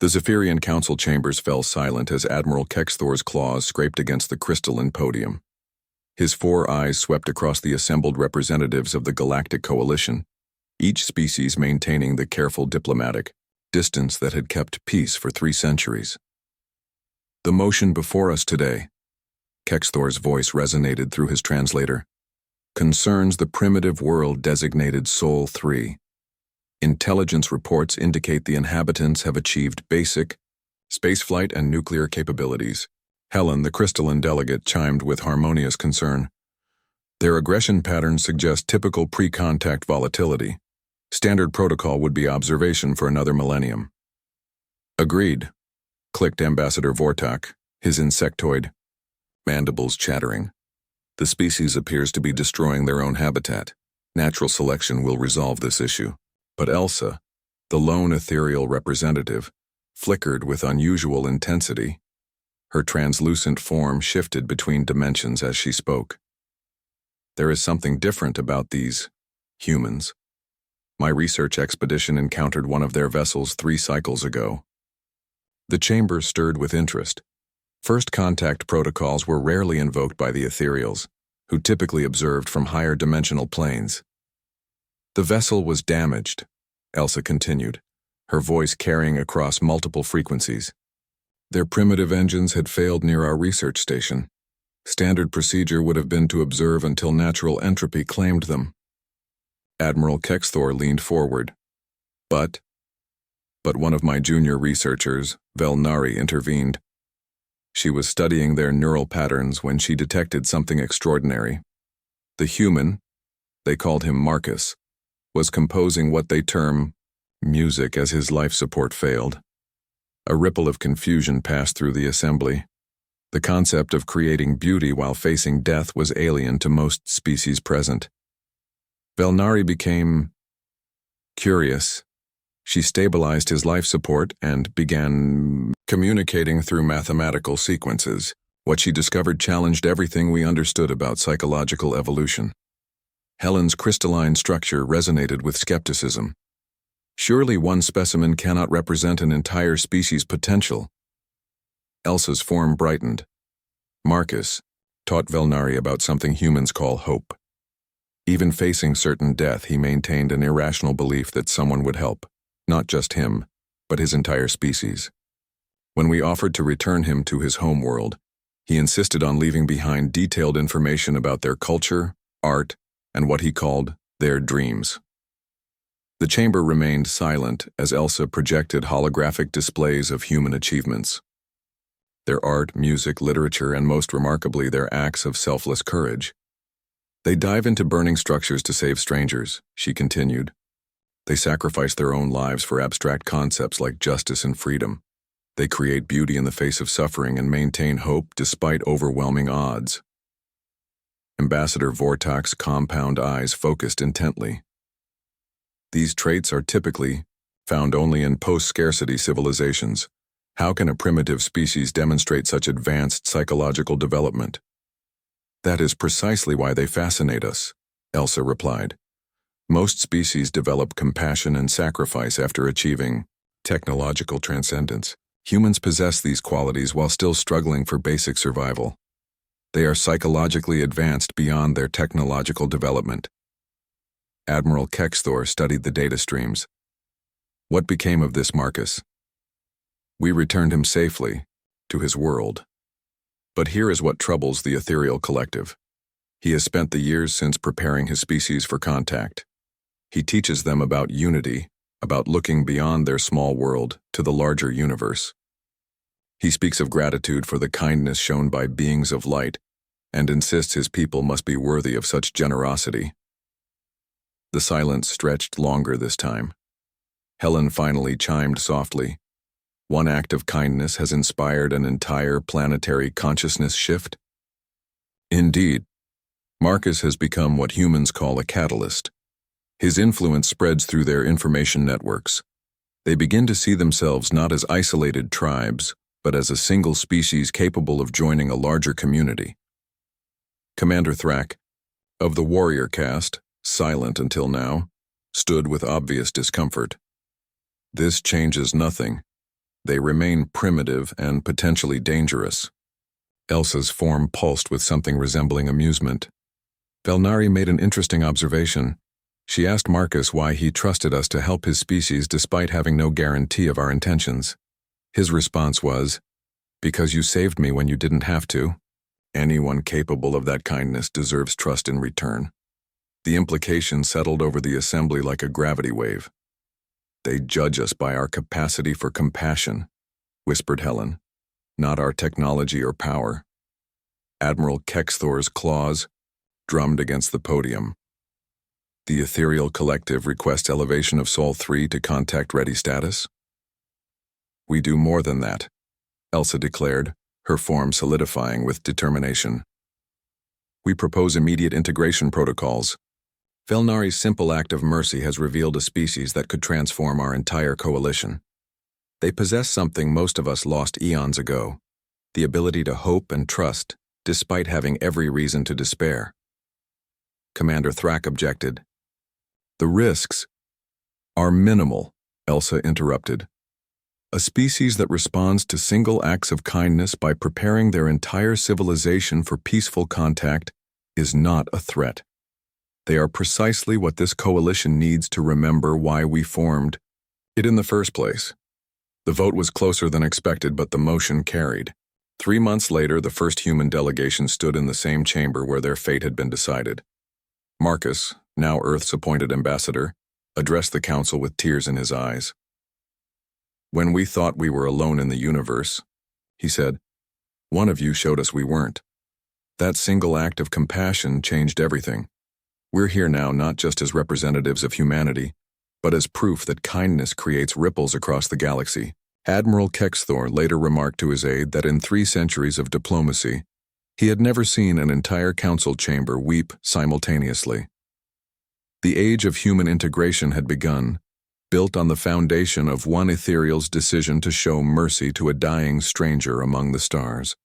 The Zephyrian council chambers fell silent as Admiral Kexthor's claws scraped against the crystalline podium. His 4 eyes swept across the assembled representatives of the Galactic Coalition, each species maintaining the careful diplomatic distance that had kept peace for 3 centuries. The motion before us today, Kexthor's voice resonated through his translator, concerns the primitive world designated Sol 3. Intelligence reports indicate the inhabitants have achieved basic spaceflight and nuclear capabilities. Helen, the crystalline delegate, chimed with harmonious concern. Their aggression patterns suggest typical pre-contact volatility. Standard protocol would be observation for another millennium. Agreed, clicked Ambassador Vortak, his insectoid mandibles chattering. The species appears to be destroying their own habitat. Natural selection will resolve this issue. But Elsa, the lone ethereal representative, flickered with unusual intensity. Her translucent form shifted between dimensions as she spoke. There is something different about these humans. My research expedition encountered one of their vessels 3 cycles ago. The chamber stirred with interest. First contact protocols were rarely invoked by the ethereals, who typically observed from higher dimensional planes. The vessel was damaged, Elsa continued, her voice carrying across multiple frequencies. Their primitive engines had failed near our research station. Standard procedure would have been to observe until natural entropy claimed them. Admiral Kexthor leaned forward. But one of my junior researchers, Velnari, intervened. She was studying their neural patterns when she detected something extraordinary. The human, they called him Marcus, was composing what they term music as his life support failed. A ripple of confusion passed through the assembly. The concept of creating beauty while facing death was alien to most species present. Velnari became curious. She stabilized his life support and began communicating through mathematical sequences. What she discovered challenged everything we understood about psychological evolution. Helen's crystalline structure resonated with skepticism. Surely one specimen cannot represent an entire species' potential. Elsa's form brightened. Marcus taught Velnari about something humans call hope. Even facing certain death, he maintained an irrational belief that someone would help, not just him, but his entire species. When we offered to return him to his home world, he insisted on leaving behind detailed information about their culture, art, and what he called their dreams. The chamber remained silent as Elsa projected holographic displays of human achievements. Their art, music, literature, and most remarkably their acts of selfless courage. They dive into burning structures to save strangers, she continued. They sacrifice their own lives for abstract concepts like justice and freedom. They create beauty in the face of suffering and maintain hope despite overwhelming odds. Ambassador Vortak's compound eyes focused intently. These traits are typically found only in post-scarcity civilizations. How can a primitive species demonstrate such advanced psychological development? That is precisely why they fascinate us, Elsa replied. Most species develop compassion and sacrifice after achieving technological transcendence. Humans possess these qualities while still struggling for basic survival. They are psychologically advanced beyond their technological development. Admiral Kexthor studied the data streams. What became of this Marcus? We returned him safely to his world. But here is what troubles the ethereal collective. He has spent the years since preparing his species for contact. He teaches them about unity, about looking beyond their small world to the larger universe. He speaks of gratitude for the kindness shown by beings of light and insists his people must be worthy of such generosity. The silence stretched longer this time. Helen finally chimed softly. One act of kindness has inspired an entire planetary consciousness shift? Indeed, Marcus has become what humans call a catalyst. His influence spreads through their information networks. They begin to see themselves not as isolated tribes, but as a single species capable of joining a larger community. Commander Thrak, of the warrior caste, silent until now, stood with obvious discomfort. This changes nothing. They remain primitive and potentially dangerous. Elsa's form pulsed with something resembling amusement. Velnari made an interesting observation. She asked Marcus why he trusted us to help his species despite having no guarantee of our intentions. His response was, "Because you saved me when you didn't have to. Anyone capable of that kindness deserves trust in return." The implication settled over the assembly like a gravity wave. "They judge us by our capacity for compassion," whispered Helen, "not our technology or power." Admiral Kexthor's claws drummed against the podium. "The Ethereal Collective requests elevation of Sol 3 to contact-ready status?" "We do more than that," Elsa declared, her form solidifying with determination. "We propose immediate integration protocols. Velnari's simple act of mercy has revealed a species that could transform our entire coalition. They possess something most of us lost eons ago, the ability to hope and trust, despite having every reason to despair." Commander Thrak objected. "The risks are minimal," Elsa interrupted. "A species that responds to single acts of kindness by preparing their entire civilization for peaceful contact is not a threat. They are precisely what this coalition needs to remember why we formed it in the first place." The vote was closer than expected, but the motion carried. 3 months later, the first human delegation stood in the same chamber where their fate had been decided. Marcus, now Earth's appointed ambassador, addressed the council with tears in his eyes. "When we thought we were alone in the universe," he said, "one of you showed us we weren't. That single act of compassion changed everything. We're here now not just as representatives of humanity, but as proof that kindness creates ripples across the galaxy." Admiral Kexthor later remarked to his aide that in 3 centuries of diplomacy, he had never seen an entire council chamber weep simultaneously. The age of human integration had begun, built on the foundation of one Ethereal's decision to show mercy to a dying stranger among the stars.